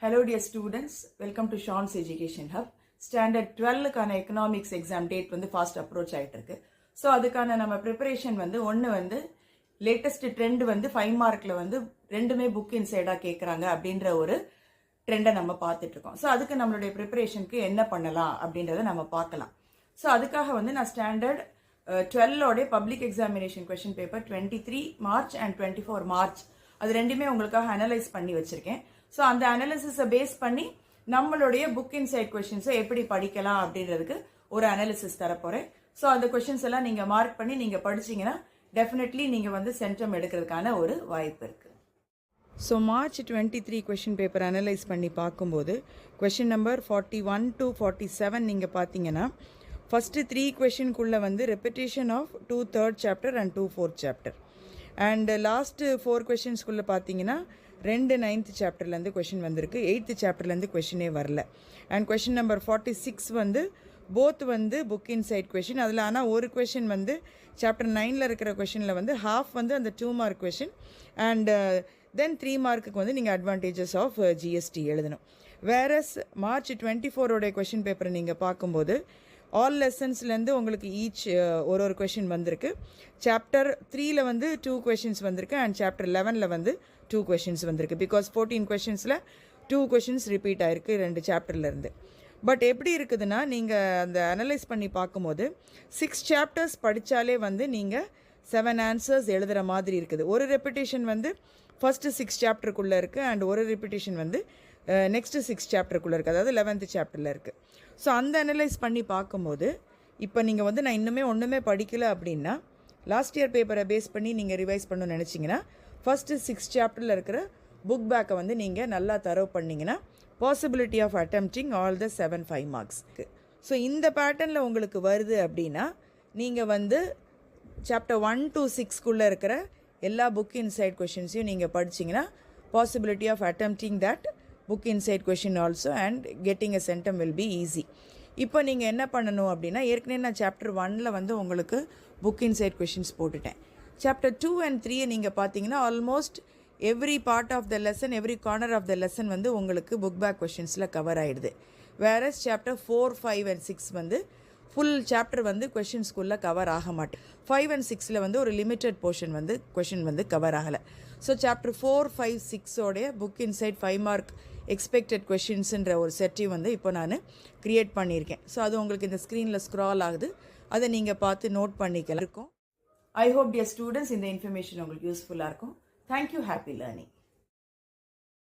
Hello dear students, welcome to Sean's Education Hub. Standard 12 கான economics exam date வந்து fast approach ஆயிட்டு இருக்கு. So அதுக்கான நம்ம preparation வந்து ஒன்று வந்து latest trend வந்து 5 மார்க்ல வந்து ரெண்டுமே book inside கேட்குறாங்க அப்படின்ற ஒரு ட்ரெண்டை நம்ம பார்த்துட்டு இருக்கோம். ஸோ அதுக்கு நம்மளுடைய ப்ரிப்பரேஷனுக்கு என்ன பண்ணலாம் அப்படின்றத நம்ம பார்க்கலாம். ஸோ அதுக்காக வந்து நான் ஸ்டாண்டர்ட் 12ஓடைய public examination question paper 23 March and 24 March அது ரெண்டுமே உங்களுக்காக அனலைஸ் பண்ணி வச்சிருக்கேன். ஸோ அந்த அனாலிசிஸை பேஸ் பண்ணி நம்மளுடைய புக் இன்சைட் கொஷின்ஸை எப்படி படிக்கலாம் அப்படின்றதுக்கு ஒரு அனாலிசிஸ் தரப்போறேன். ஸோ அந்த கொஷின்ஸ் எல்லாம் நீங்கள் மார்க் பண்ணி நீங்கள் படிச்சீங்கன்னா டெஃபினெட்லி நீங்கள் வந்து சென்டம் எடுக்கிறதுக்கான ஒரு வாய்ப்பு இருக்குது. So March 23 question paper analyse பண்ணி பார்க்கும்போது கொஷின் நம்பர் 41 to 47 நீங்கள் பார்த்தீங்கன்னா ஃபஸ்ட்டு 3 கொஷின்குள்ளே வந்து repetition of 2 3rd chapter and 2 4th chapter and last 4 கொஷின்ஸ்குள்ளே பார்த்தீங்கன்னா 2 9th சாப்டர்லேருந்து கொஷின் வந்திருக்கு, 8th சாப்டர்லேருந்து கொஷினே வரல. அண்ட் கொஷின் நம்பர் 46 வந்து போத் வந்து புக் இன்சைட் கொஷின், அதில் ஆனால் ஒரு கொஷின் வந்து சாப்டர் 9ல் இருக்கிற கொஷினில் வந்து ஹாஃப் வந்து அந்த 2 மார்க் கொஷின் அண்ட் தென் 3 மார்க்குக்கு வந்து நீங்கள் அட்வான்டேஜஸ் ஆஃப் ஜிஎஸ்டி எழுதணும். வேறஸ் மார்ச் 24ஓடைய கொஷின் பேப்பரை நீங்கள் பார்க்கும்போது ஆல் லெசன்ஸ்லேருந்து உங்களுக்கு ஈச் ஒரு கொஷின் வந்திருக்கு. சாப்டர் 3ல் வந்து 2 கொஷின்ஸ் வந்திருக்கு அண்ட் சாப்டர் 11ல் வந்து 2 கொஷின்ஸ் வந்திருக்கு. பிகாஸ் 14 கொஷின்ஸில் 2 கொஷின்ஸ் ரிப்பீட் ஆகிருக்கு 2 சாப்டர்லேருந்து. பட் எப்படி இருக்குதுன்னா நீங்கள் அந்த அனலைஸ் பண்ணி பார்க்கும்போது 6 சாப்டர்ஸ் படித்தாலே வந்து நீங்கள் 7 ஆன்சர்ஸ் எழுதுகிற மாதிரி இருக்குது. ஒரு ரெப்பிட்டேஷன் வந்து ஃபஸ்ட்டு 6 சாப்டருக்குள்ளே இருக்குது அண்ட் ஒரு ரிப்பிட்டேஷன் வந்து நெக்ஸ்ட்டு 6 சாப்டருக்குள்ளே இருக்குது, அதாவது 11th சாப்டரில் இருக்குது. ஸோ அந்த அனலைஸ் பண்ணி பார்க்கும்போது இப்போ நீங்கள் வந்து நான் இன்னுமே ஒன்றுமே படிக்கலை அப்படின்னா லாஸ்ட் இயர் பேப்பரை பேஸ் பண்ணி நீங்கள் ரிவைஸ் பண்ணணும்னு நினச்சிங்கன்னா ஃபஸ்ட்டு 6 சாப்டரில் இருக்கிற புக் பேக்கை வந்து நீங்கள் நல்லா தரவு பண்ணிங்கன்னா possibility of attempting all the 7 5 மார்க்ஸ்க்கு. ஸோ இந்த பேட்டர்னில் உங்களுக்கு வருது அப்படின்னா நீங்கள் வந்து சாப்டர் 1 to 6குள்ளே இருக்கிற எல்லா புக் இன்சைட் கொஷின்ஸையும் நீங்கள் படிச்சிங்கன்னா possibility of attempting that book inside question also and getting a centum will be easy. இப்போ நீங்கள் என்ன பண்ணணும் அப்படின்னா ஏற்கனவே நான் சாப்டர் 1ல் வந்து உங்களுக்கு புக் இன்சைட் கொஷின்ஸ் போட்டுட்டேன். சாப்டர் 2 and 3 நீங்கள் பார்த்தீங்கன்னா almost every part of the lesson every corner of the lesson வந்து உங்களுக்கு புக் பேக் கொஷின்ஸில் கவர் ஆகிடுது. வேறஸ் சாப்டர் 4 5 and 6 வந்து ஃபுல் சாப்டர் வந்து கொஷின்ஸ்குள்ளே கவர் ஆக மாட்டேன். 5 and 6ல் வந்து ஒரு லிமிட்டட் போர்ஷன் வந்து கொஷின் வந்து கவர் ஆகலை. ஸோ சாப்டர் 4 5 6ஓடைய புக் இன்சைட் 5 மார்க் எக்ஸ்பெக்டட் கொஷின்ஸுன்ற ஒரு செட்டையும் வந்து இப்போ நான் க்ரியேட் பண்ணியிருக்கேன். ஸோ அது உங்களுக்கு இந்த ஸ்க்ரீனில் ஸ்க்ரால் ஆகுது, அதை நீங்கள் பார்த்து நோட் பண்ணிக்கலாம் இருக்கும். ஐ ஹோப் டியர் ஸ்டூடெண்ட்ஸ் இந்த இன்ஃபர்மேஷன் உங்களுக்கு யூஸ்ஃபுல்லாக இருக்கும். Thank you, happy learning.